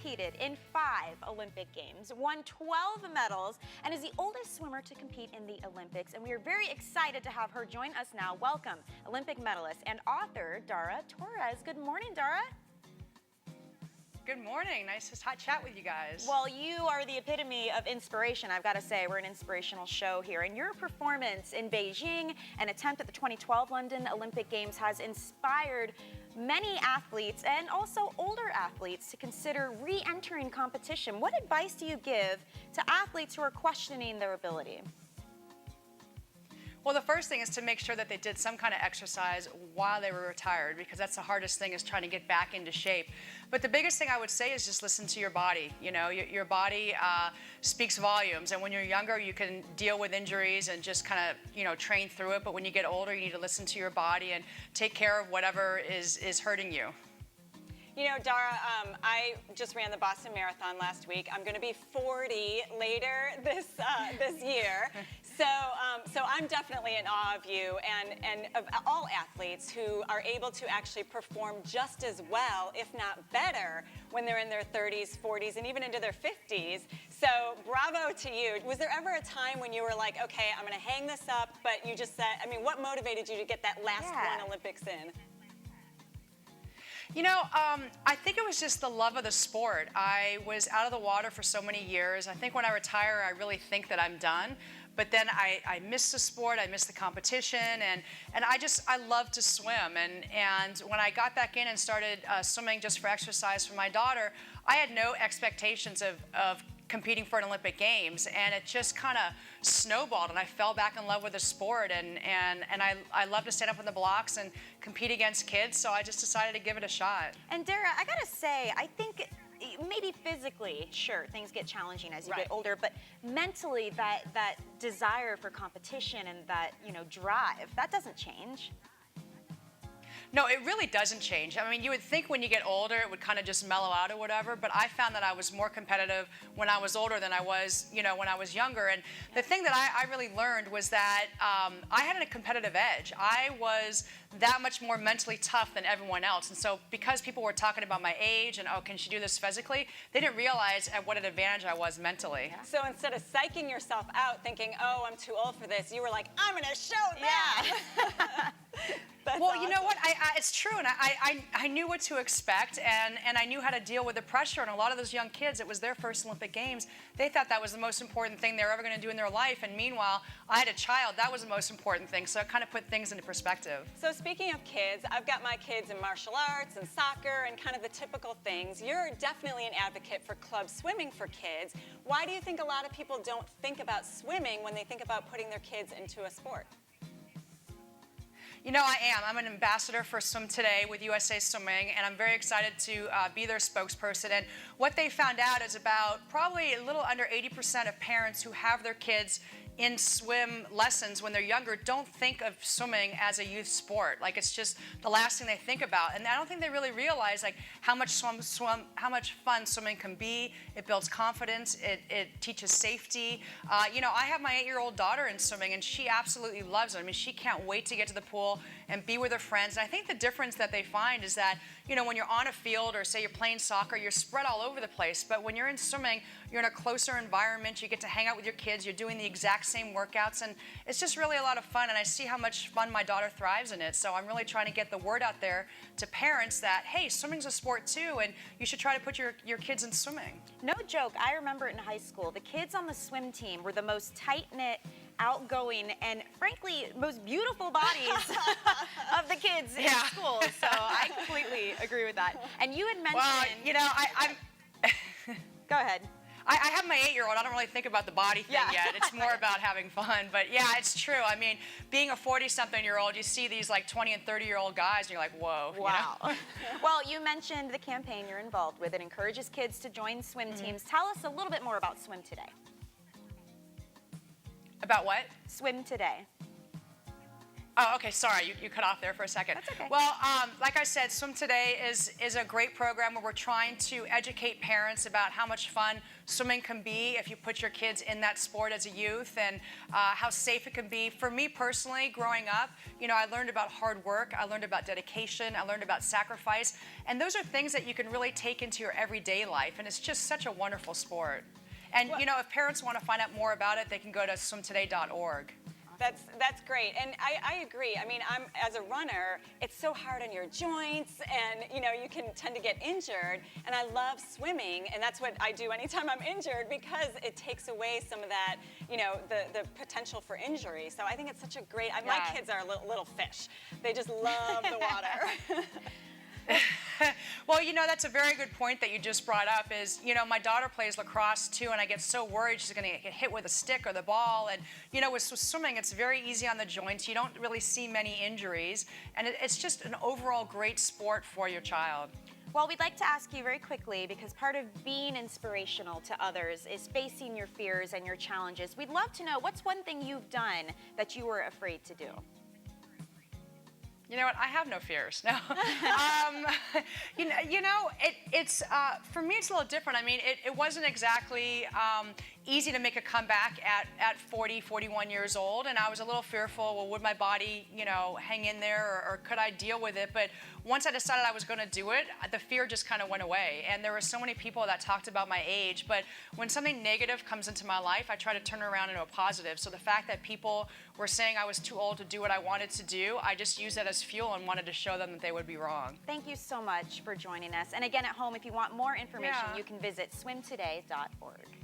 competed in 5 Olympic Games, won 12 medals, and is the oldest swimmer to compete in the Olympics. And we are very excited to have her join us now. Welcome, Olympic medalist and author Dara Torres. Good morning, Dara. Good morning. Nice to chat with you guys. Well, you are the epitome of inspiration. I've got to say, we're an inspirational show here. And your performance in Beijing and attempt at the 2012 London Olympic Games has inspired many athletes and also older athletes to consider re-entering competition. What advice do you give to athletes who are questioning their ability? Well, the first thing is to make sure that they did some kind of exercise while they were retired, because that's the hardest thing, is trying to get back into shape. But the biggest thing I would say is just listen to your body. You know, your body speaks volumes, and when you're younger, you can deal with injuries and just kind of, you know, train through it. But when you get older, you need to listen to your body and take care of whatever is hurting you. You know, Dara, I just ran the Boston Marathon last week. I'm going to be 40 later this year. So I'm definitely in awe of you and of all athletes who are able to actually perform just as well, if not better, when they're in their 30s, 40s, and even into their 50s. So bravo to you. Was there ever a time when you were like, okay, I'm going to hang this up, but you just said, I mean, what motivated you to get that last one Olympics in? You know, I think it was just the love of the sport. I was out of the water for so many years. I think when I retire, I really think that I'm done. But then I miss the sport, I miss the competition, and I love to swim. And when I got back in and started swimming just for exercise for my daughter, I had no expectations of competing for an Olympic Games, and it just kind of snowballed, and I fell back in love with the sport, and I love to stand up in the blocks and compete against kids, so I just decided to give it a shot. And Dara, I gotta say, I think maybe physically, sure, things get challenging as you get older, but mentally, that desire for competition and that, you know, drive, that doesn't change. No, it really doesn't change. I mean, you would think when you get older it would kind of just mellow out or whatever, but I found that I was more competitive when I was older than I was, you know, when I was younger. And the thing that I really learned was that I had a competitive edge. I was that much more mentally tough than everyone else. And so because people were talking about my age and, oh, can she do this physically, they didn't realize at what an advantage I was mentally. Yeah. So instead of psyching yourself out thinking, oh, I'm too old for this, you were like, I'm going to show them. Yeah. Well, awesome. You know what? It's true, and I knew what to expect, and I knew how to deal with the pressure. And a lot of those young kids, it was their first Olympic Games. They thought that was the most important thing they were ever going to do in their life. And meanwhile, I had a child. That was the most important thing. So it kind of put things into perspective. So speaking of kids, I've got my kids in martial arts and soccer and kind of the typical things. You're definitely an advocate for club swimming for kids. Why do you think a lot of people don't think about swimming when they think about putting their kids into a sport? You know, I am. I'm an ambassador for Swim Today with USA Swimming, and I'm very excited to be their spokesperson. And what they found out is about probably a little under 80% of parents who have their kids in swim lessons when they're younger don't think of swimming as a youth sport. Like, it's just the last thing they think about. And I don't think they really realize like how much fun swimming can be. It builds confidence. It teaches safety. You know, I have my 8-year-old daughter in swimming, and she absolutely loves it. I mean, she can't wait to get to the pool and be with her friends. And I think the difference that they find is that, you know, when you're on a field or say you're playing soccer, you're spread all over the place. But when you're in swimming, you're in a closer environment. You get to hang out with your kids. You're doing the exact same workouts, and it's just really a lot of fun, and I see how much fun my daughter thrives in it. So I'm really trying to get the word out there to parents that, hey, swimming's a sport too, and you should try to put your kids in swimming. No joke, I remember in high school, the kids on the swim team were the most tight-knit, outgoing, and frankly, most beautiful bodies of the kids in school. So I completely agree with that. And you had mentioned... Well, you know, I'm... Go ahead. I have my 8-year-old. I don't really think about the body thing yet. It's more about having fun. But yeah, it's true. I mean, being a 40-something-year-old, you see these like 20 and 30-year-old guys, and you're like, whoa. Wow. You know? Well, you mentioned the campaign you're involved with. It encourages kids to join swim teams. Tell us a little bit more about Swim Today. About what? Swim Today. Oh, okay, sorry, you cut off there for a second. That's okay. Well, like I said, Swim Today is a great program where we're trying to educate parents about how much fun swimming can be if you put your kids in that sport as a youth, and how safe it can be. For me personally, growing up, I learned about hard work, I learned about dedication, I learned about sacrifice, and those are things that you can really take into your everyday life, and it's just such a wonderful sport. And, if parents want to find out more about it, they can go to swimtoday.org. That's great, and I agree. I mean, as a runner, it's so hard on your joints, and you can tend to get injured. And I love swimming, and that's what I do anytime I'm injured, because it takes away some of that, the potential for injury. So I think it's such a great. My kids are little fish. They just love the water. Well, that's a very good point that you just brought up is, my daughter plays lacrosse too, and I get so worried she's going to get hit with a stick or the ball. And, with swimming, it's very easy on the joints. You don't really see many injuries. And it's just an overall great sport for your child. Well, we'd like to ask you very quickly, because part of being inspirational to others is facing your fears and your challenges. We'd love to know, what's one thing you've done that you were afraid to do? You know what? I have no fears. No. It's for me, it's a little different. I mean, it wasn't exactly easy to make a comeback at 40, 41 years old, and I was a little fearful. Well, would my body, hang in there, or could I deal with it? But once I decided I was going to do it, the fear just kind of went away. And there were so many people that talked about my age, but when something negative comes into my life, I try to turn it around into a positive. So the fact that people were saying I was too old to do what I wanted to do, I just used that as fuel and wanted to show them that they would be wrong. Thank you so much for joining us. And again, at home, if you want more information, you can visit swimtoday.org.